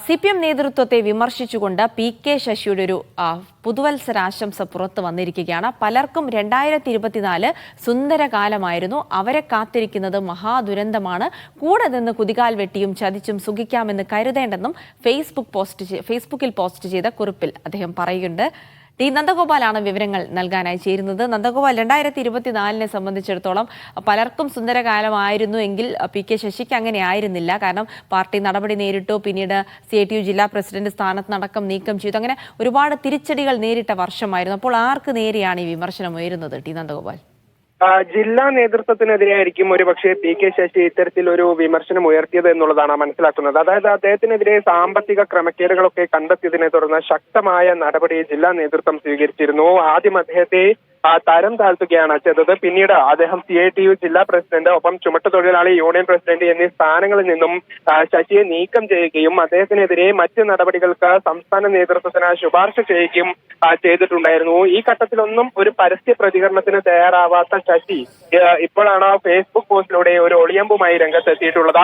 CPM നേതൃത്വത്തെ വിമർശിച്ചുകൊണ്ട് PK ശശിയുടെ ഒരു പുതുവത്സരാശംസ പുറത്തു വന്നിരിക്കുകയാണ്. പലർക്കും 2024 സുന്ദരകാലമായിരുന്നു. അവരെ കാത്തിരിക്കുന്നത് മഹാദുരന്തമാണ്. കൂടെ നിന്ന് കുതികാൽ വെട്ടിയും ചതിച്ചും സുഖിക്കാമെന്ന് കരുതേണ്ടെന്നും ഫേസ്ബുക്കിൽ പോസ്റ്റ് ചെയ്ത കുറിപ്പിൽ അദ്ദേഹം പറയുന്നുണ്ട്. നന്ദഗോപാലാണ് വിവരങ്ങൾ നൽകാനായി ചേരുന്നത്. നന്ദഗോപാൽ, 2024 സംബന്ധിച്ചിടത്തോളം പലർക്കും സുന്ദരകാലമായിരുന്നു എങ്കിൽ PK ശശിക്ക് അങ്ങനെ ആയിരുന്നില്ല. കാരണം പാർട്ടി നടപടി നേരിട്ടു, പിന്നീട് CITU ജില്ലാ പ്രസിഡന്റ് സ്ഥാനത്തടക്കം നീക്കം ചെയ്തു. അങ്ങനെ ഒരുപാട് തിരിച്ചടികൾ നേരിട്ട വർഷമായിരുന്നു. അപ്പോൾ ആർക്ക് നേരെയാണ് ഈ വിമർശനം ഉയരുന്നത് നന്ദഗോപാൽ? ജില്ലാ നേതൃത്വത്തിനെതിരെയായിരിക്കും ഒരുപക്ഷെ PK ശശി ഇത്തരത്തിലൊരു വിമർശനം ഉയർത്തിയത് എന്നുള്ളതാണ് മനസ്സിലാക്കുന്നത്. അതായത് അദ്ദേഹത്തിനെതിരെ സാമ്പത്തിക ക്രമക്കേടുകളൊക്കെ കണ്ടെത്തിയതിനെ തുടർന്ന് ശക്തമായ നടപടി ജില്ലാ നേതൃത്വം സ്വീകരിച്ചിരുന്നു. ആദ്യം അദ്ദേഹത്തെ തരം താഴ്ത്തുകയാണ് ചെയ്തത്. പിന്നീട് അദ്ദേഹം CITU ജില്ലാ പ്രസിഡന്റ്, ഒപ്പം ചുമട്ടുതൊഴിലാളി യൂണിയൻ പ്രസിഡന്റ് എന്നീ സ്ഥാനങ്ങളിൽ നിന്നും ശശിയെ നീക്കം ചെയ്യുകയും അദ്ദേഹത്തിനെതിരെ മറ്റ് നടപടികൾക്ക് സംസ്ഥാന നേതൃത്വത്തിന് ശുപാർശ ചെയ്യുകയും ചെയ്തിട്ടുണ്ടായിരുന്നു. ഈ ഘട്ടത്തിലൊന്നും ഒരു പരസ്യ പ്രതികരണത്തിന് തയ്യാറാവാത്ത ശശി ഇപ്പോഴാണ് ഫേസ്ബുക്ക് പോസ്റ്റിലൂടെ ഒരു ഒളിയമ്പുമായി രംഗത്തെത്തിയിട്ടുള്ളത്.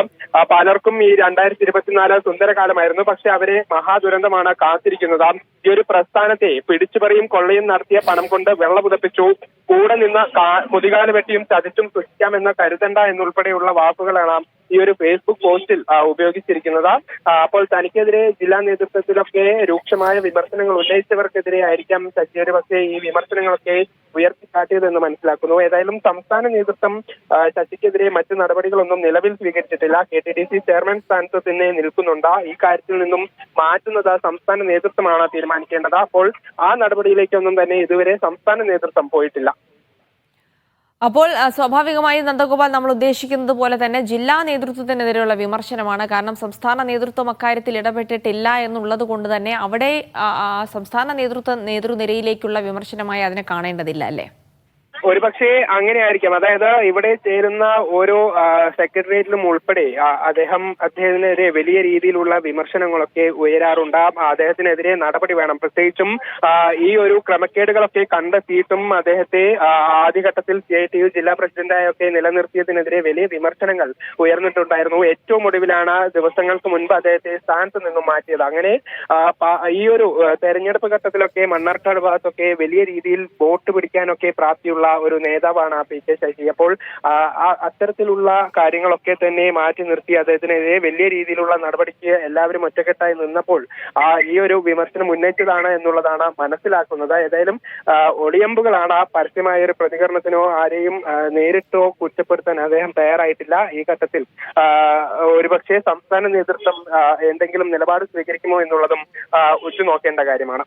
പലർക്കും ഈ 2024 സുന്ദരകാലമായിരുന്നു, പക്ഷെ അവരെ മഹാദുരന്തമാണ് കാത്തിരിക്കുന്നത്. ഈ ഒരു പ്രസ്ഥാനത്തെ പിടിച്ചുപറിയും കൊള്ളയും നടത്തിയ പണം കൊണ്ട് വെള്ളപുതപ്പിച്ചു, കൂടെ നിന്ന് കുതികാല് വെട്ടിയും ചതിച്ചും സൃഷ്ടിക്കാമെന്ന് കരുതണ്ട എന്നുൾപ്പെടെയുള്ള വാക്കുകളാണ് ഈ ഒരു ഫേസ്ബുക്ക് പോസ്റ്റിൽ ഉപയോഗിച്ചിരിക്കുന്നത്. അപ്പോൾ തനിക്കെതിരെ ജില്ലാ നേതൃത്വത്തിലൊക്കെ രൂക്ഷമായ വിമർശനങ്ങൾ ഉന്നയിച്ചവർക്കെതിരെ ആയിരിക്കാം ശശി ഒരു പക്ഷേ ഈ വിമർശനങ്ങളൊക്കെ ഉയർത്തിക്കാട്ടിയതെന്ന് മനസ്സിലാക്കുന്നു. ഏതായാലും സംസ്ഥാന നേതൃത്വം ശശിക്കെതിരെ മറ്റ് നടപടികളൊന്നും നിലവിൽ സ്വീകരിച്ചിട്ടില്ല. KTDC ചെയർമാൻ സ്ഥാനത്ത് തന്നെ നിൽക്കുന്നുണ്ട്. ഈ കാര്യത്തിൽ നിന്നും മാറ്റുന്നത് സംസ്ഥാന നേതൃത്വമാണ് തീരുമാനിക്കേണ്ടത്. അപ്പോൾ ആ നടപടിയിലേക്കൊന്നും തന്നെ ഇതുവരെ സംസ്ഥാന നേതൃത്വം പോയിട്ടില്ല. അപ്പോൾ സ്വാഭാവികമായും നന്ദഗോപാൽ, നമ്മൾ ഉദ്ദേശിക്കുന്നത് പോലെ തന്നെ ജില്ലാ നേതൃത്വത്തിനെതിരെയുള്ള വിമർശനമാണ്. കാരണം സംസ്ഥാന നേതൃത്വം അക്കാര്യത്തിൽ ഇടപെട്ടിട്ടില്ല എന്നുള്ളത് കൊണ്ട് തന്നെ അവിടെ സംസ്ഥാന നേതൃനിരയിലേക്കുള്ള വിമർശനമായി അതിനെ കാണേണ്ടതില്ല, അല്ലേ? ഒരുപക്ഷെ അങ്ങനെ ആയിരിക്കാം. അതായത് ഇവിടെ ചേരുന്ന ഓരോ സെക്രട്ടേറിയറ്റിലും ഉൾപ്പെടെ അദ്ദേഹത്തിനെതിരെ വലിയ രീതിയിലുള്ള വിമർശനങ്ങളൊക്കെ ഉയരാറുണ്ട്. അദ്ദേഹത്തിനെതിരെ നടപടി വേണം. പ്രത്യേകിച്ചും ഈ ഒരു ക്രമക്കേടുകളൊക്കെ കണ്ടെത്തിയിട്ടും അദ്ദേഹത്തെ ആദ്യഘട്ടത്തിൽ CITU ജില്ലാ പ്രസിഡന്റായൊക്കെ നിലനിർത്തിയതിനെതിരെ വലിയ വിമർശനങ്ങൾ ഉയർന്നിട്ടുണ്ടായിരുന്നു. ഏറ്റവും ഒടുവിലാണ് ദിവസങ്ങൾക്ക് മുൻപ് അദ്ദേഹത്തെ സ്ഥാനത്ത് നിന്നും മാറ്റിയത്. അങ്ങനെ ഈ ഒരു തെരഞ്ഞെടുപ്പ് ഘട്ടത്തിലൊക്കെ മണ്ണാർക്കാട് ഭാഗത്തൊക്കെ വലിയ രീതിയിൽ വോട്ട് പിടിക്കാനൊക്കെ പ്രാപ്തിയുള്ള ഒരു നേതാവാണ് PK ശശി. അപ്പോൾ അത്തരത്തിലുള്ള കാര്യങ്ങളൊക്കെ തന്നെ മാറ്റി നിർത്തി അദ്ദേഹത്തിനെതിരെ വലിയ രീതിയിലുള്ള നടപടിക്ക് എല്ലാവരും ഒറ്റക്കെട്ടായി നിന്നപ്പോൾ ഈ ഒരു വിമർശനം ഉന്നയിച്ചതാണ് എന്നുള്ളതാണ് മനസ്സിലാക്കുന്നത്. ഏതായാലും ഒളിയമ്പുകളാണ്. പരസ്യമായ ഒരു പ്രതികരണത്തിനോ ആരെയും നേരിട്ടോ കുറ്റപ്പെടുത്താൻ അദ്ദേഹം തയ്യാറായിട്ടില്ല. ഈ ഘട്ടത്തിൽ ഒരുപക്ഷെ സംസ്ഥാന നേതൃത്വം എന്തെങ്കിലും നിലപാട് സ്വീകരിക്കുമോ എന്നുള്ളതും ഉറ്റുനോക്കേണ്ട കാര്യമാണ്.